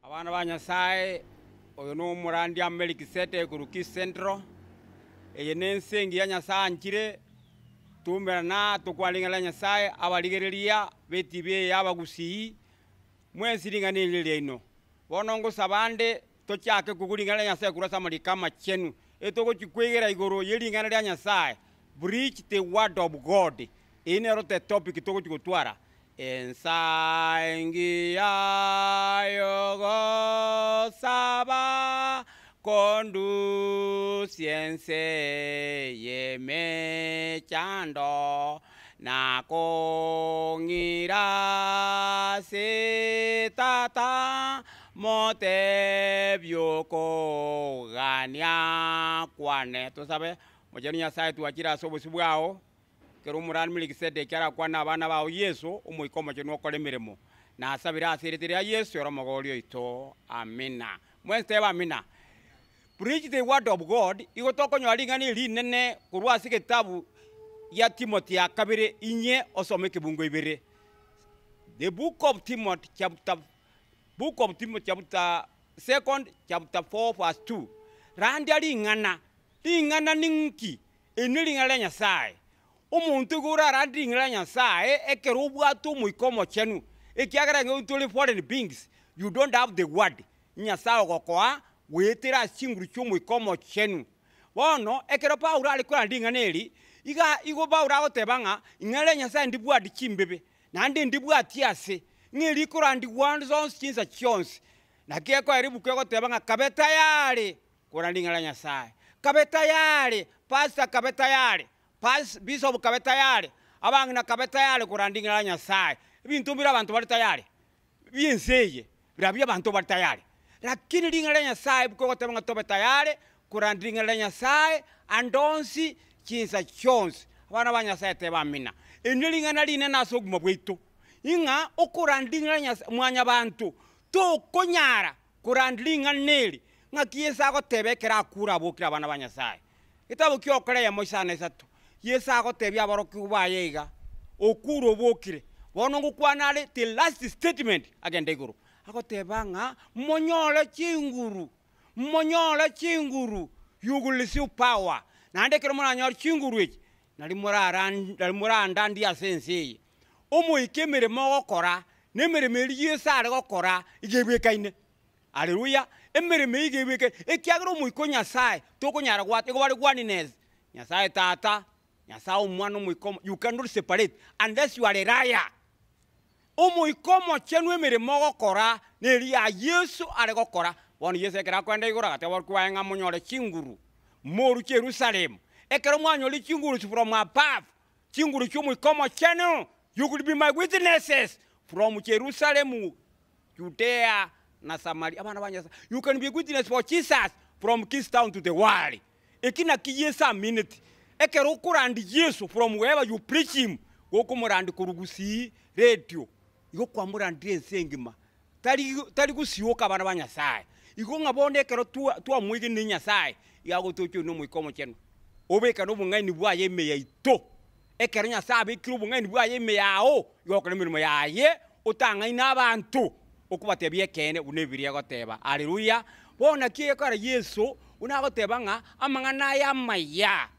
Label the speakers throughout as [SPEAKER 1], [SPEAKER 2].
[SPEAKER 1] Abana ba Nyasaye oyo no murandi Melkisedeki kuruki Central eye nensengi ya Nyasaye nkire tumberana tukwalingala Nyasaye abaligereria betibe yabagusi mwensi linganilile ino bonongo sabande tochake kugulingala Nyasaye kurasa mali kama chenu etoko chikwegera igoro yelingana lya Nyasaye preach the word of God ine rote topic toko chikutwara ensangi ya yogo saba kondu siense yeme chando na kongira se tata mote byoko gania kwane to sabe mojani Nyasaye tuachira sobo sibwao kero murani Melkisedeki ara kwana abana bawo Yesu umuikomo cyo kole mirimo na asabira asiritira Yesu yoro mogolio ito amina mwesteba amina. Preach the word of God igotoko nyalingani linene kurwa kitabu ya Timothy ya kabiri inye osome kibungo ibere. The book of Timothy chapter 2 chapter 4 verse 2 randi alingana ninki enilingala Nyasaye umuntu gura randi ngala Nyasaye ekerubwa tu muikomo chenu ekiagara ngutuli foreign beings you don't have the word Nyasaye gokoa wetera singuru chumu ikomo chenu bono ekero Paulo alikora ndinganeli igo Paulo agotebanga ngale Nyasaye ndibwa dikimbebe nandi ndibwa atiase ngeli kora ndi one zones chinsa chons na keko aribu kwego tebanga kabeta yale kora ndingala Nyasaye kabeta yale pastor kabeta yale bishop kabeta yale abangina kabeta yale kora ndingala Nyasaye bintu bira abantu bali tayari bienseye birabya abantu bali tayari lakini lingala Nyasaye bukoko tebanga tobe tayari kurandingala Nyasaye andonsi chinsa chons abana ba Nyasaye tebamina enilingana line naso guma bwito inga okurandingala Nyasaye mwanya bantu to konyara kurandingala neli ngakiesa ko tebekera akura bokira abana ba Nyasaye itabo kyokole ya moisana esatu yesa ko tebya abaroki ubayega okuro bokire bono ngukwanale the last statement agenda iguru akotebanga monyola chinguru yugulisi power nande kero mwana nyor chinguru iki nali muranda ndi asense omuikemere mogokora nemere Yesu ari gokora igebekaine haleluya emere igebeka ekiagero muiko Nyasaye tokonyara gwate go bari gwaninez Nyasaye tata Nyasaye umwana muiko you cannot separate unless you are a liar umuikomo chenu emere mogokora neri ya Yesu ari gokora bono Yesu ekera kwenda igora gatebor kwaenga munyore chinguru moru Jerusalem ekero mwanyoli chinguru from above chinguru cyumuikomo chenu you could be my witnesses from Jerusalem Judea na Samaria abana banyasa you can be witness for Jesus from Kistown to the world ekina kiyesa minute ekero kurandi Yesu from wherever you preach him gokumurandi kurugusi radio igo kwamurandi ensengima tari gusioka abana ba Nyasaye igo ngabonde ekero tua mwigi ni Nyasaye yago tocho no muikomo chenu obeka no bungaini bwa yeme ya ito ekero Nyasaye bikiru bungaini bwa yeme yao yokole mirimo yaye utanga ina abantu okubatebye kene unebiria goteba haleluya bona kiye kara Yesu unagotebanga amangana ya maya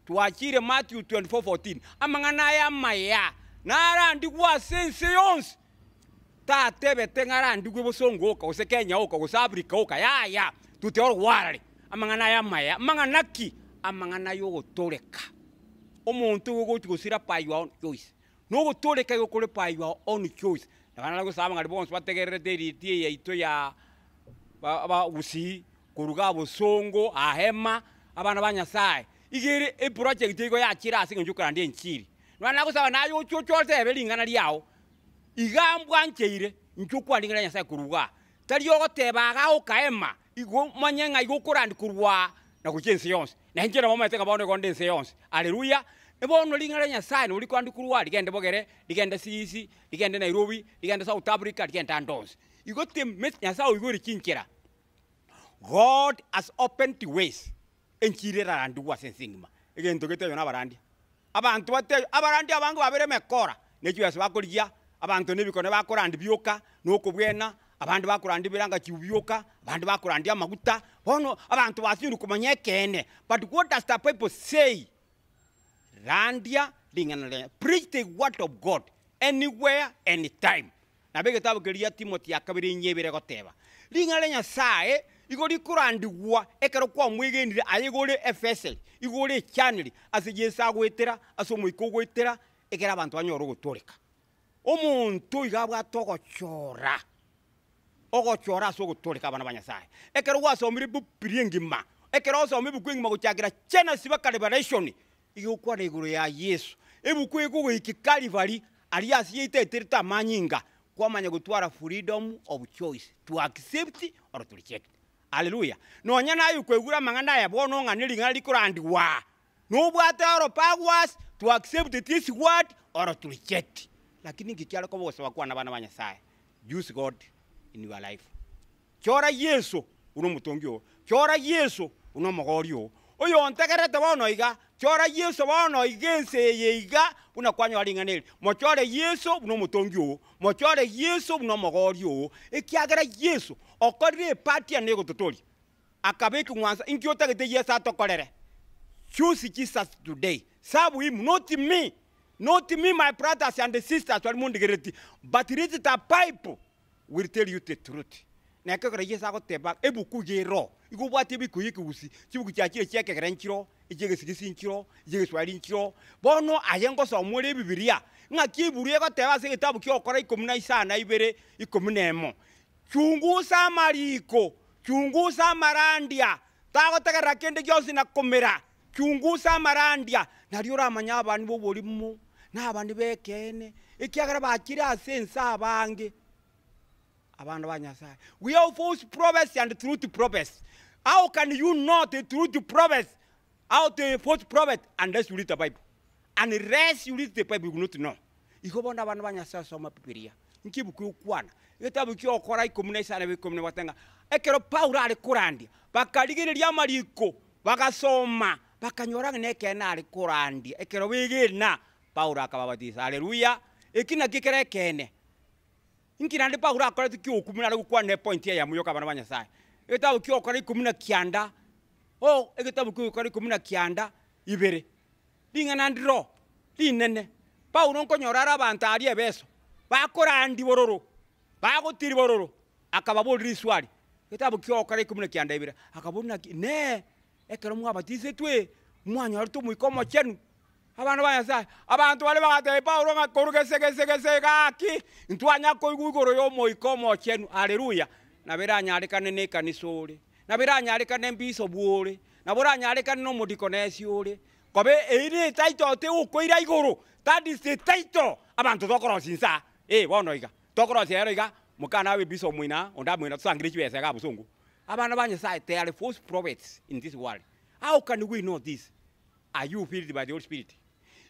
[SPEAKER 1] tuachire Matthew 24:14 amangana ya maya narandi kwa sense yons tatebe tengarandi kwebosongoka usekenya oka usabrika oka ya tuteor warali amangana ya maya manganaki amangana yo gotoleka omuntu gogusira by your own choice no gotoleka yokole by your own choice nabana gusaba ngari bonse bategerere deriti ya ito ya ba usi kuruga bosongo ahema abana ba Nyasaye igere e project iko ya kira asinga njukura ndi enchiri nwana gusaba nayo chochote ebelingana lyao igambwa ncheire njukwa lingana Nyasaye kuruga tali yogoteba ga okaema igo manyenga igo kurandi kurwa na kuchense yonse na njera mama eteka baone gonde nse yonse haleluya ebono lingana Nyasaye no likwandi kurwa ligende bogere ligende sisi ligende Nairobi ligende South Africa ligende Andons igote Nyasaye igori kinchera God has opened the ways enchirera randu wa sensingima egento gete yona barandi abantu bate abarandi abangu babere mekora necho yasaba kulia abantu nebikone bakora ndibyoka noko bwena abandi bakurandi biranga kibyoka, abandi bakurandi amaguta, bono abantu basindu kumanya ekene. But what does the Bible say? Randia lingana, preach the word of God anywhere, anytime. Na bege tabu kelia Timothy akabiri nyebere goteba. Lingana Nyasaye igori kurandi wa ekero kwa mwegenire ayigore Ephesus, igore channel asijesa gwetera, asomwiko gwetera, ekera abantu banyoro gutoleka. Omuntu igabwa togochora. Ogochora so gutoleka abana banyasaye. Ekero wasomire bupiriengima. Ekero wasomire bukwingima guchagira chena sibaka revelation. Igukwa iguru ya Yesu. Ebukwigo ikikalivari alias yiteterita manyinga kwamanya gutwara freedom of choice to accept or to reject. Hallelujah. No nyana yukwegura mangana ya bono nganiri ngali kurandi wa. No bwata oro powers to accept this word or to reject. Lakini ngikyalo ko bose bakwana bana banyasaye. Use God in your life. Chora Yesu uno mutongyo. Chora Yesu uno mogorio. Oyo ntegerete bono iga. Chora Yesu bono igense yeiga una kwanya walinganeli. Mochore Yesu uno mutongyo. Mochore Yesu uno mogorio. Ekiagera Yesu okorire party anego totori. Akabeki mwanza inkyo tegete Yesu atokorere. Choose Jesus today. Serve him, not me. Not me, my brothers and sisters, but read the Bible will tell you the truth. Nakakara Yesu agoteba ebuku yero. Igo bwate biku yikusi. Chibuku cyakire cyake granchiro, ijege sigisinchiro, ijege swalinchiro. Bono ayengo so muri Biblia. Ngakiburiye goteba se gitabu kyokora 12 ibere 14. Chungusa mariko, chungusa marandia. Tagotagara kende gyose nakomera. Chungusa marandia. Nariyo ramanya abantu bo bolimo. N'abandi bekene ikiagara bakira sensa abange abantu banyasaye. We have false prophets and truth prophets. How can you know the truth prophets out the false prophet unless you read the Bible? Unless you read the Bible, you will not know. Ikobona abantu banyasaye soma Biblia nkibuku kwana etabu kyokora 19 watenga ekero Paulo ali kurandi bakaligireria mariko bagasoma bakanyora nekena ali kurandi ekero wigina Paulo akababatiza. Haleluya. Ekina kikere kene. Inkirande Paulo akora tikyokumuna ari gukwana point ya muyoka bana banyasaye. Etabu kyokora 19 oh ekitabu kyokora 19 ibere. Lingana ndiro linene. Paulo nkonyora abantu ari ebeso. Bakorandi bororo. Bagotiri bororo. Akababulira iswali. Etabu kyokora 19 ibere. Akabona ne ekero mwabatize twe mwanya ari tumwikomo chenu. Abantu banyasaye abantu bale bagate Paulo ngakorugese gaki ntwanya ko igugoro yo moikomo chenu. Haleluya. Na biranyarikane ne kanisore na biranyarikane mbiso buore na buranyarikane no mudikonesio ore kobe eri title te ukoira igoro. That is the title. Abantu tokorosinsa bono iga tokorosero iga mukana we biso mwina onda mwina tusangire chiwese ga busungu. Abantu banyasaye they are false prophets in this world. How can we know this? Are you filled by the Holy Spirit?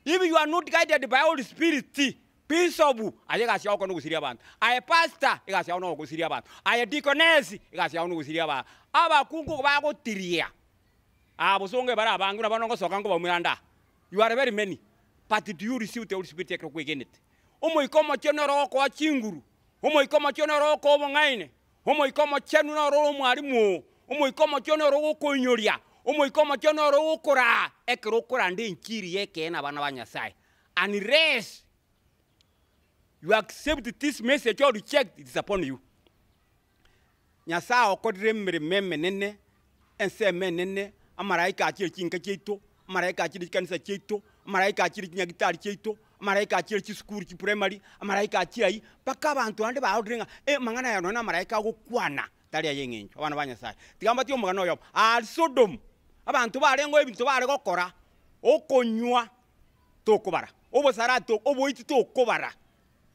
[SPEAKER 1] If you are not guided by Holy Spirit, peaceable, ayega sia okono gusiria abantu. Aye pastor, ega sia ono gusiria abantu. Aye deaconess, ega sia ono gusiria abantu. Aba kungu bagotiria. Abusonge bara abangu na banongo sokango bamuranda. You are very many. But do you receive the Holy Spirit ekro again it? Omo ikomo chenoro ko chinguru. Omo ikomo chenoro ko bongaine. Omo ikomo chenoro mwalimu. Omo ikomo chenoro ko nyoria. Omo ikomo chenoro ukora ekro ukora ndi nkiri yeke na bana banyasaye. Unless you accept this message or reject it is upon you. Nyasa okodire meme nene ense menene amaraika akiri kinka cheito, amaraika akiri kanisa cheito, amaraika akiri kinyagitari cheito, amaraika akiri kisukuru ki primary, amaraika akiri paka abantu ande ba odrenga mangana ya nona amaraika gukwana tali ayengenjo abana banyasaye. Tigamba ti omugano yo al Sodom abantu barengo ebintu bare gokora okonywa tokobara obosarato oboiti tokobara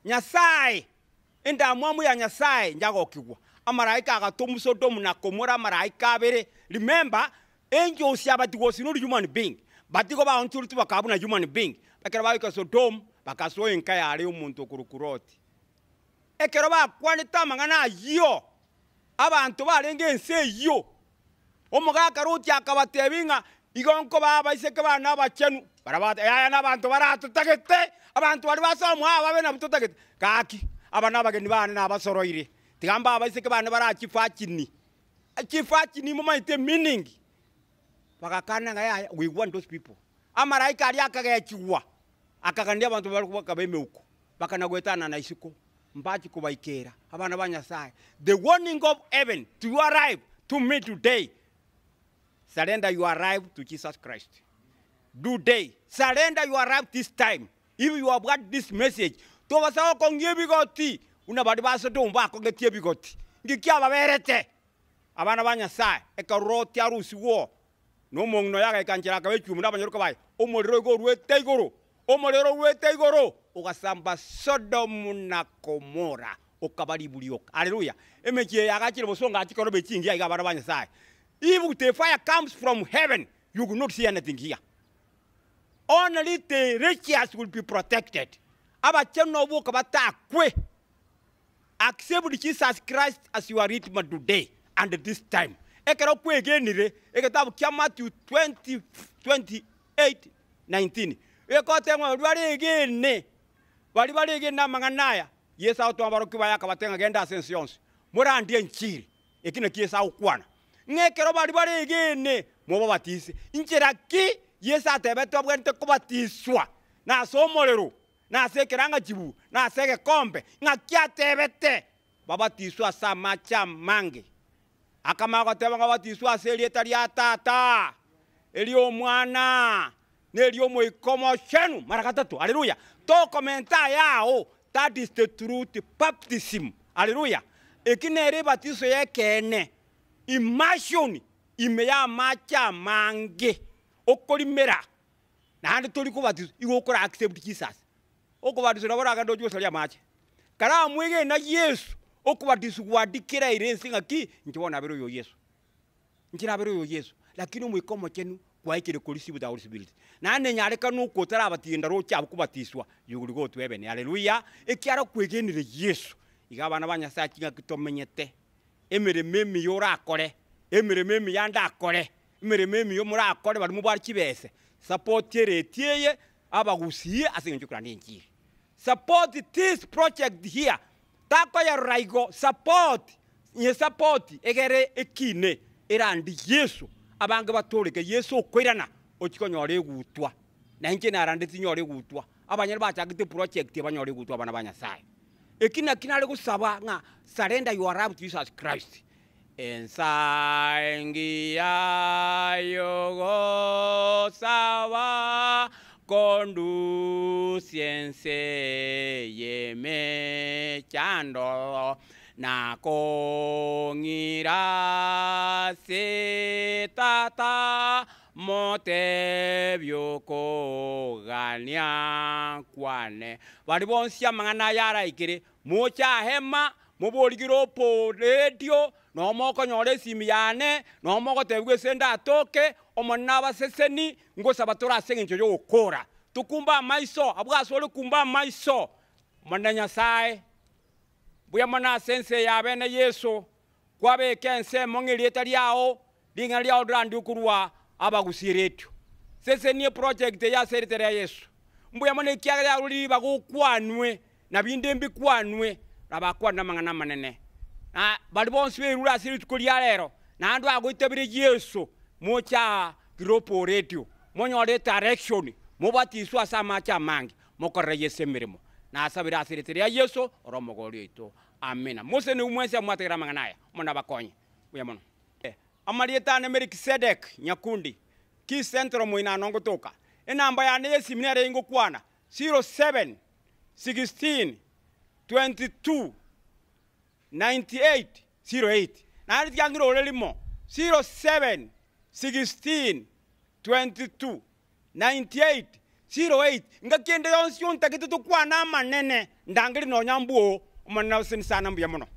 [SPEAKER 1] Nyasaye enda mwamu ya Nyasaye njago kigwa amaraika agatomu Sodom na Gomora amaraika abere. Remember angels yabati was not human being but go ba onto to bakabuna human being bakera ba Sodom bakaso enka ya ari umuntu kurukuroti ekero ba kwanita mangana yo abantu barenge ense yo omugaka ruti akabatebinga igonko baba iseke bana bachenu barabata ya nabantu baratutagete abantu bari basomwa babe na bututagete kaki abana bageni bana nabasoroire tigamba abaiseke bane bara chifachini mama ite meaning bakakana ngaya we want those people amaraika ali akagechwa akagandia abantu bari kubaka bemeuko bakanagwetana na isiko mbachi kubaikera abana banyasaye the warning of heaven to arrive to me today. Surrender your life to Jesus Christ. Today, surrender your life this time. If you have got this message, to wasawa kongie bigoti, unabadi baso domba kongetie bigoti. Ngikia baberete. Abana banyasaye ekaroti arusi wo. No mongno yaga ekanchira kabechu munda banyoruka bai. Omorero go ruete igoro. Omorero ruete igoro. Ogasamba Sodom na Gomorrah. Okabali bulioka. Hallelujah. Emekie agachire bosonga achikoro bechingi ya abana banyasaye. If the fire comes from heaven, you will not see anything here. Only the righteous will be protected. Accept Jesus Christ as your Redeemer today and this time. Matthew 20:28-19. Yes, out to our Kibaya agenda ascensions. Morandi and Chiri. Ekina Kiesa Ukwana. Ngekero bari bari egene mo batise incheraki yesa tebeto bwente kubatiswa na somolero na sekeranga jibu na seke kombe ngakia tebete babatiswa samacha mange akamaga tebanga batiswa selieta lya tata elio mwana nelio moikomo shenu mara katatu. Haleluya. To komenta yao, that is the truth baptism. Haleluya. Ekinere batiso yekene immersion imeya macha mange okolimera na handi toli kubatizo igokora accept Jesus okubatizo nabora gando jo salia macha kara mwege na Yesu okubatizo kwadikira irensi ngaki njibona bero yo Yesu njira bero yo Yesu lakini mwikomo chenu kwa ikire kolisi with Holy Spirit na nyareka nuko tarabatinda ro cya kubatiswa yuguri go twebene. Haleluya. Ekyara kwegenire Yesu igabana banyasa kinga kitomenyete emere memi yora akore emere memi yanda akore emere memi yo muri akore bari mu bari kibese support yeretiye abagusiye asenje kurani njiri support this project here tako ya raigo support ye support egere ekine erandi Yesu abange batoreke Yesu okwirana okikonyore gutwa na nje narande tinyore gutwa abanyere bachagite project banyore gutwa bana banyasaye ekina kinale kusaba nga surrender your life to Jesus Christ ensangia yogo sawa conduciense yeme chando na kongira se tata mote byoko gania kwane bari bonsia mangana yara ikire mocha hema moboligiro po radio no moko nyore simiyane no moko tebwe senda atoke omonna baseseni ngosa batora sengenjo yo okora tukumba maiso abwasole kumba maiso mandanya sai buya mana sense ya bene Yesu kwabe kense mongelieta liao linga liao drandi ukurwa abagusiretu sese ni project ya seritere ya Yesu mbuya mone kiaga ya ruli bagukwanwe na bindembi kwanwe rabakwana mangana manene na bali bonse berura siri tukulia lero na andu agwitebire Yesu mocha gropo radio monyore direction mobatiswa sama cha mangi mokore Yesu mirimo na asabira seritere ya Yesu romogori ito amena mose ni umwense mwategera manganaya mona bakonye buya mono amalieta na Melkisedek Nyakundi ki centro moina nongo toka enamba ya nesi minere ingo kwana 07 16 22 98 08 na hadi yangiro olelimo 07 16 22 98 08 ngakende yonsi yontakite to kwana manene ndangiri no nyambuo umana sana mbuya mono.